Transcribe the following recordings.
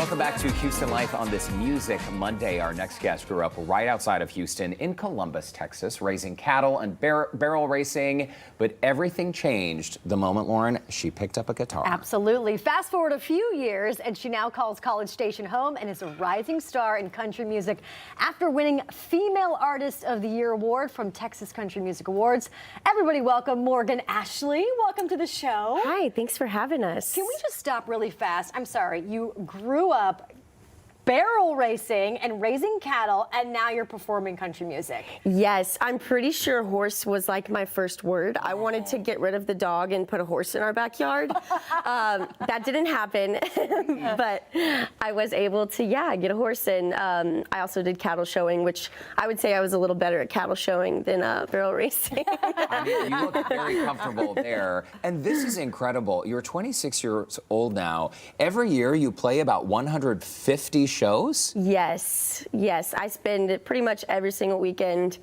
Welcome back to Houston Life on this Music Monday. Our next guest grew up right outside of Houston in Columbus, Texas, raising cattle and barrel racing. But everything changed the moment, Lauren, she picked up a guitar. Absolutely. Fast forward a few years, and she now calls College Station home and is a rising star in country music after winning Female Artist of the Year award from Texas Country Music Awards. Everybody welcome Morgan Ashley. Welcome to the show. Hi, thanks for having us. Can we just stop really fast? I'm sorry, you grew up barrel racing and raising cattle, and now you're performing country music. Yes, I'm pretty sure horse was like my first word. I wanted to get rid of the dog and put a horse in our backyard. That didn't happen, but I was able to, get a horse. And I also did cattle showing, which I would say I was a little better at cattle showing than barrel racing. I mean, you look very comfortable there. And this is incredible. You're 26 years old now. Every year you play about 150 shows? Yes. I spend pretty much every single weekend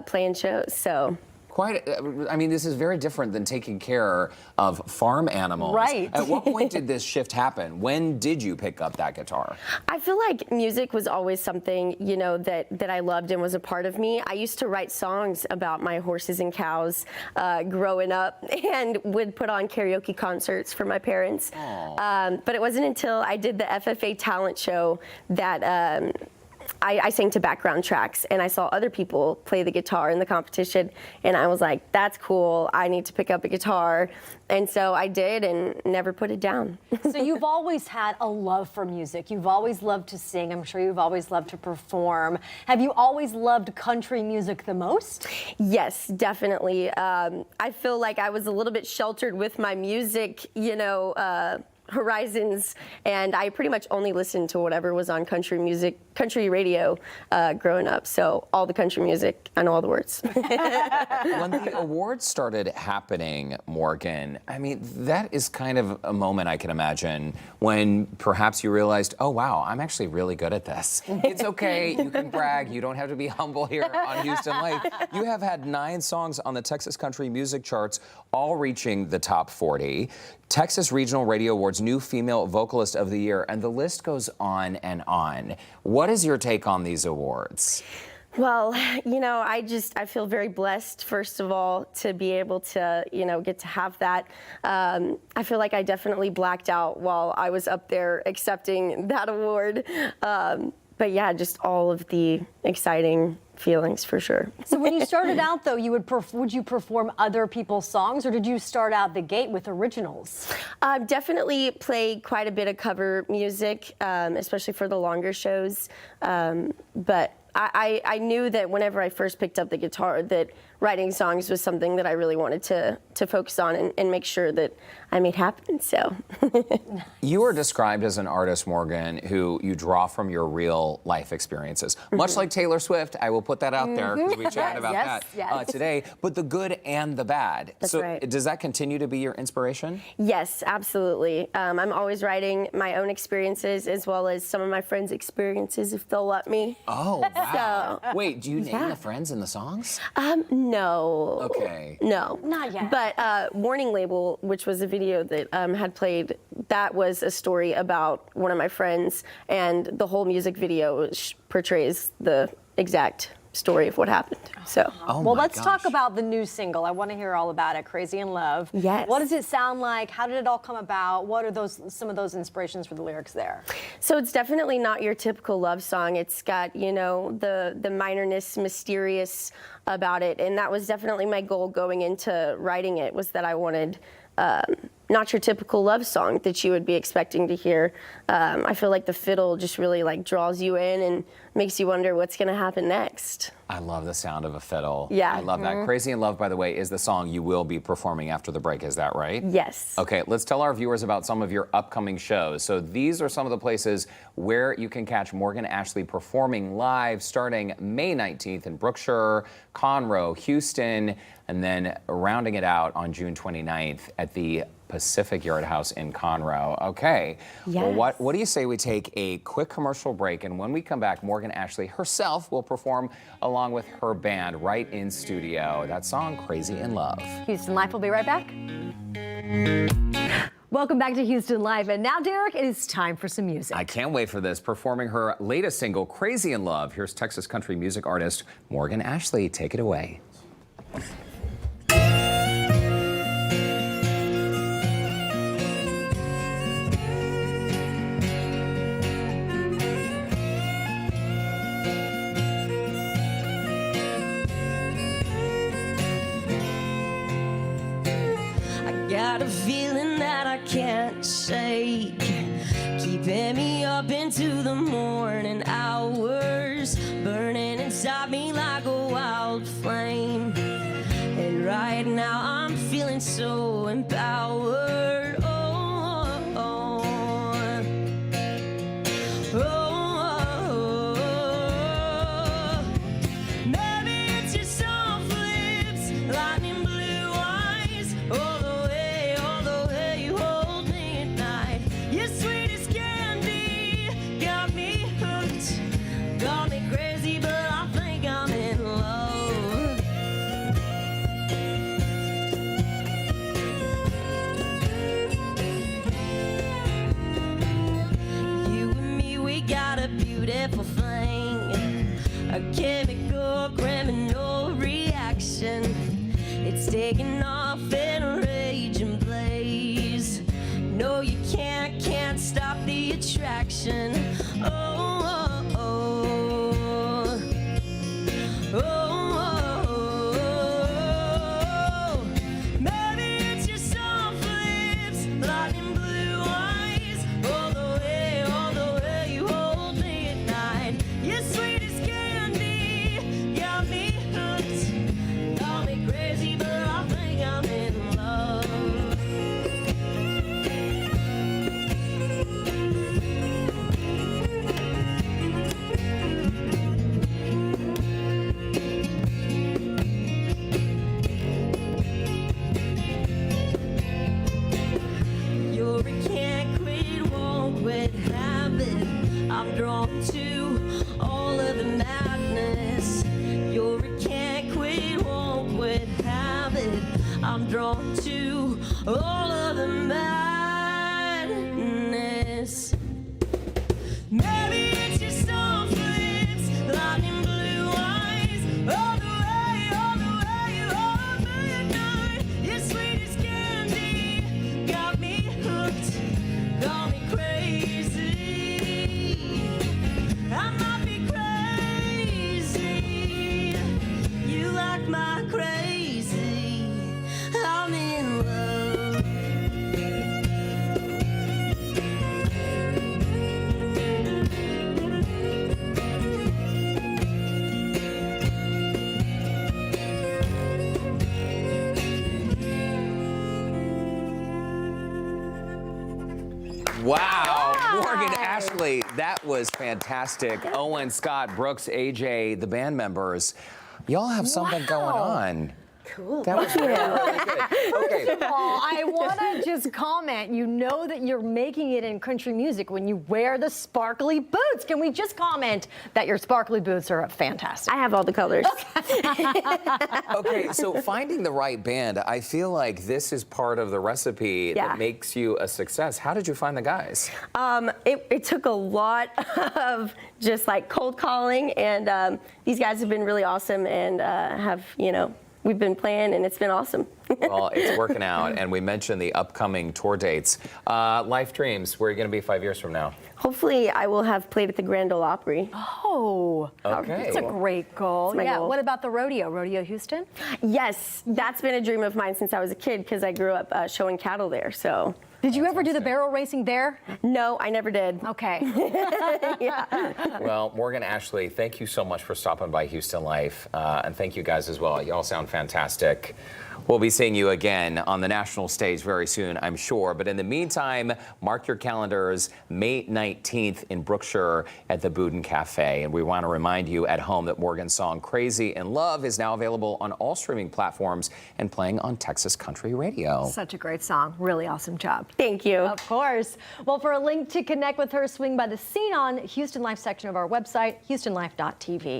playing shows, so. I mean, this is very different than taking care of farm animals. Right. At what point did this shift happen? When did you pick up that guitar? I feel like music was always something, that I loved and was a part of me. I used to write songs about my horses and cows growing up and would put on karaoke concerts for my parents. But it wasn't until I did the FFA talent show that I sang to background tracks, and I saw other people play the guitar in the competition, and I was like, that's cool, I need to pick up a guitar. And so I did and never put it down. So you've always had a love for music. You've always loved to sing. I'm sure you've always loved to perform. Have you always loved country music the most? Yes, definitely. I feel like I was a little bit sheltered with my music, horizons, and I pretty much only listened to whatever was on country radio growing up. So all the country music, I know all the words. When the awards started happening, Morgan, I mean, that is kind of a moment I can imagine when perhaps you realized, oh wow, I'm actually really good at this. It's okay, you can brag, you don't have to be humble here on Houston Life. You have had 9 songs on the Texas Country Music charts, all reaching the top 40. Texas Regional Radio Awards New Female Vocalist of the Year, and the list goes on and on. What is your take on these awards? Well, I feel very blessed, first of all, to be able to, get to have that. I feel like I definitely blacked out while I was up there accepting that award. But yeah, just all of the exciting feelings for sure. So when you started out, though, would you perform other people's songs, or did you start out the gate with originals? Definitely play quite a bit of cover music, especially for the longer shows. But I knew that whenever I first picked up the guitar that writing songs was something that I really wanted to focus on and make sure that I made happen, so. You are described as an artist, Morgan, who you draw from your real life experiences. Much like Taylor Swift, I will put that out there because we chatted about that today, but the good and the bad. That's so right. Does that continue to be your inspiration? Yes, absolutely. I'm always writing my own experiences as well as some of my friends' experiences if they'll let me. Oh, wow. So, wait, do you name the friends in the songs? No. Okay. No. Not yet. But Warning Label, which was a video that had played, that was a story about one of my friends, and the whole music video portrays the exact story of what happened. So. Well, let's talk about the new single. I want to hear all about it, Crazy in Love. Yes. What does it sound like? How did it all come about? What are some of those inspirations for the lyrics there? So it's definitely not your typical love song. It's got, the minorness, mysterious about it. And that was definitely my goal going into writing it, was that I wanted not your typical love song that you would be expecting to hear. I feel like the fiddle just really draws you in and makes you wonder what's going to happen next. I love the sound of a fiddle. Yeah. I love that. Crazy in Love, by the way, is the song you will be performing after the break. Is that right? Yes. Okay, let's tell our viewers about some of your upcoming shows. So these are some of the places where you can catch Morgan Ashley performing live starting May 19th in Brookshire, Conroe, Houston, and then rounding it out on June 29th at the Pacific Yard House in Conroe. Okay. Yes. Well, what do you say we take a quick commercial break, and when we come back, Morgan Ashley herself will perform along with her band right in studio. That song, Crazy in Love. Houston Life will be right back. Welcome back to Houston Live. And now, Derek, it is time for some music. I can't wait for this. Performing her latest single, Crazy in Love, here's Texas country music artist Morgan Ashley. Take it away. Got a feeling that I can't shake, keeping me up into the morning hours, burning inside me like a wild flame. And right now I'm feeling so empowered. Oh, oh, oh, oh. Maybe it's your soft lips, lightning blue eyes. Oh, beautiful thing, a chemical criminal reaction. It's taking off in a raging blaze. No, you can't stop the attraction. Oh, oh, oh, oh, oh, oh. Maybe it's your soft lips, lightning blue eyes. All the way you hold me at night. Your sweetest candy got me hooked, got me crazy, but I think I'm in love. You're a can't quit, won't quit habit. I'm drawn to all of the madness. You're a can't quit, won't quit habit. I'm drawn to all of the madness. Maybe it's your soft lips, lightning blue eyes. All the way you hold me at night. Your sweetest candy got me hooked, got me crazy. I might be crazy. You like my crazy. I'm in love. Wow, Morgan Ashley, that was fantastic. Owen, Scott, Brooks, AJ, the band members, y'all have something going on. Cool. That was really good. Okay. Paul, I want to just comment. You know that you're making it in country music when you wear the sparkly boots. Can we just comment that your sparkly boots are fantastic? I have all the colors. Okay, so finding the right band, I feel like this is part of the recipe Yeah. that makes you a success. How did you find the guys? It took a lot of just like cold calling, and these guys have been really awesome and have, we've been playing and it's been awesome. Well, it's working out, and we mentioned the upcoming tour dates. Life Dreams, where are you going to be 5 years from now? Hopefully I will have played at the Grand Ole Opry. Oh, Okay. that's a great goal. my Yeah. goal. What about the Rodeo Houston? Yes, that's been a dream of mine since I was a kid because I grew up showing cattle there, so. Did you ever do the barrel racing there? No, I never did. Okay. Well, Morgan Ashley, thank you so much for stopping by Houston Life, and thank you guys as well. You all sound fantastic. We'll be seeing you again on the national stage very soon, I'm sure. But in the meantime, mark your calendars, May 19th in Brookshire at the Boudin Cafe. And we want to remind you at home that Morgan's song Crazy in Love is now available on all streaming platforms and playing on Texas Country Radio. Such a great song. Really awesome job. Thank you. Of course. Well, for a link to connect with her, swing by the Scene on Houston Life section of our website, houstonlife.tv.